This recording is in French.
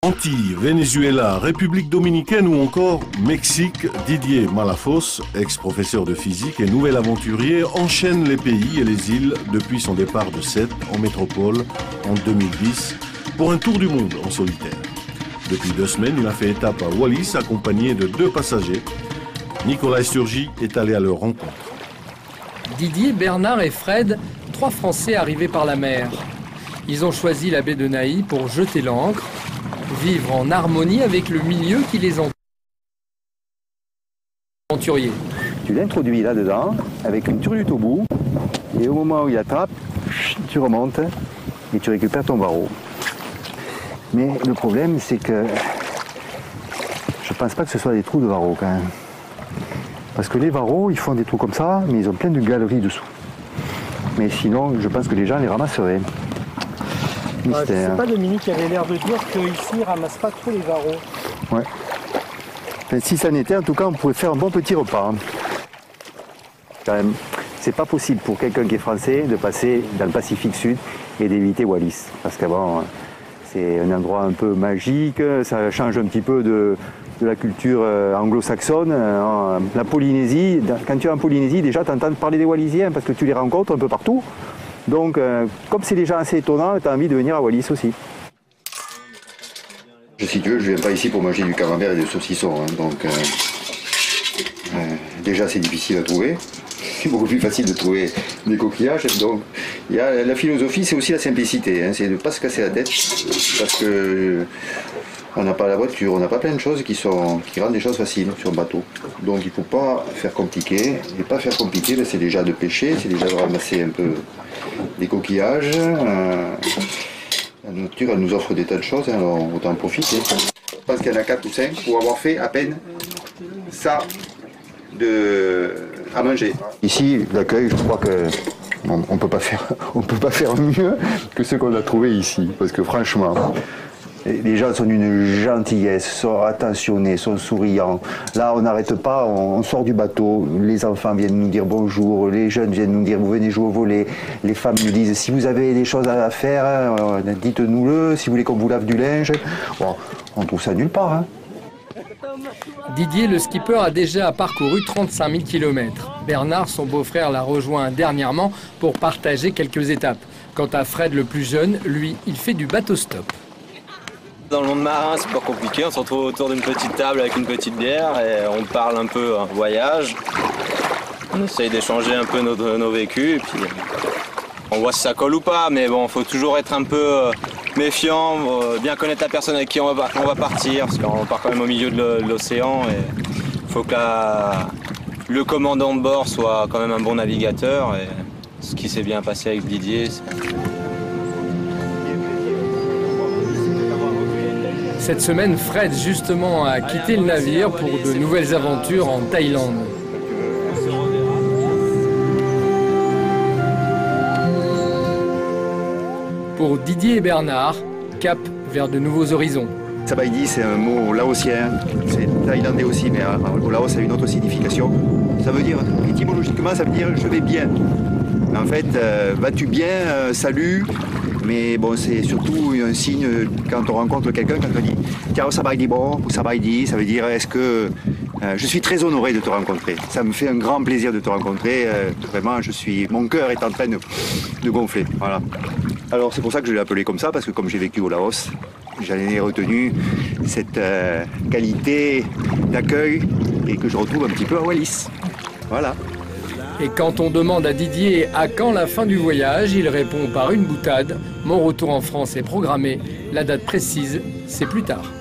Antilles, Venezuela, République dominicaine ou encore Mexique, Didier Malafos, ex-professeur de physique et nouvel aventurier, enchaîne les pays et les îles depuis son départ de Sète en métropole en 2010 pour un tour du monde en solitaire. Depuis 2 semaines, il a fait étape à Wallis accompagné de 2 passagers. Nicolas Esturgi est allé à leur rencontre. Didier, Bernard et Fred, 3 Français arrivés par la mer. Ils ont choisi la baie de Naï pour jeter l'ancre, vivre en harmonie avec le milieu qui les entoure. Aventurier. Tu l'introduis là-dedans avec une turlute au bout et au moment où il attrape, tu remontes et tu récupères ton varro. Mais le problème, c'est que je pense pas que ce soit des trous de varro quand même. Parce que les varros, ils font des trous comme ça, mais ils ont plein de galeries dessous. Mais sinon, je pense que les gens les ramasseraient. C'est pas Dominique qui avait l'air de dire qu'ici, ils ramassent pas trop les varros. Ouais. Enfin, si ça n'était, en tout cas, on pourrait faire un bon petit repas. Quand même, c'est pas possible pour quelqu'un qui est français de passer dans le Pacifique Sud et d'éviter Wallis. Parce qu'avant, c'est un endroit un peu magique, ça change un petit peu de la culture anglo-saxonne. La Polynésie, quand tu es en Polynésie, déjà tu entends parler des Wallisiens parce que tu les rencontres un peu partout. Donc, comme c'est déjà assez étonnant, tu as envie de venir à Wallis aussi. Si tu veux, je ne viens pas ici pour manger du camembert et des saucissons. Hein, donc, déjà, c'est difficile à trouver. C'est beaucoup plus facile de trouver des coquillages. Donc, la philosophie, c'est aussi la simplicité. Hein, c'est de ne pas se casser la tête. Parce que on n'a pas la voiture, on n'a pas plein de choses qui rendent des choses faciles sur le bateau. Donc, il ne faut pas faire compliqué. Et pas faire compliqué, ben, c'est déjà de pêcher, c'est déjà de ramasser un peu des coquillages. La nature, elle nous offre des tas de choses, alors autant en profiter. Je pense qu'il y en a 4 ou 5 pour avoir fait à peine ça à manger. Ici, l'accueil, je crois qu'on ne peut pas faire mieux que ce qu'on a trouvé ici. Parce que franchement, les gens sont d'une gentillesse, sont attentionnés, sont souriants. Là, on n'arrête pas, on sort du bateau, les enfants viennent nous dire bonjour, les jeunes viennent nous dire vous venez jouer au volley, les femmes nous disent si vous avez des choses à faire, dites-nous-le, si vous voulez qu'on vous lave du linge. Bon, on trouve ça nulle part. Hein. Didier, le skipper, a déjà parcouru 35 000 km. Bernard, son beau-frère, l'a rejoint dernièrement pour partager quelques étapes. Quant à Fred, le plus jeune, lui, il fait du bateau-stop. Dans le monde marin, c'est pas compliqué, on se retrouve autour d'une petite table avec une petite bière et on parle un peu voyage. On essaye d'échanger un peu nos vécus et puis on voit si ça colle ou pas, mais bon, faut toujours être un peu méfiant, bien connaître la personne avec qui on va partir, parce qu'on part quand même au milieu de l'océan et il faut que le commandant de bord soit quand même un bon navigateur et ce qui s'est bien passé avec Didier. Cette semaine, Fred, justement, a quitté le navire pour de nouvelles aventures en Thaïlande. Pour Didier et Bernard, cap vers de nouveaux horizons. Sabaïdi, c'est un mot laotien, c'est thaïlandais aussi, mais au Laos, ça a une autre signification. Ça veut dire, étymologiquement, ça veut dire je vais bien. En fait, vas-tu bien, salut. Mais bon, c'est surtout un signe quand on rencontre quelqu'un, quand on dit « Ciao, sabaïdi bon » ou « sabaïdi », ça veut dire « Est-ce que je suis très honoré de te rencontrer ?» Ça me fait un grand plaisir de te rencontrer. Vraiment, mon cœur est en train de gonfler. Voilà. Alors c'est pour ça que je l'ai appelé comme ça, parce que comme j'ai vécu au Laos, j'en ai retenu cette qualité d'accueil et que je retrouve un petit peu à Wallis. Voilà. Et quand on demande à Didier à quand la fin du voyage, il répond par une boutade. Mon retour en France est programmé. La date précise, c'est plus tard.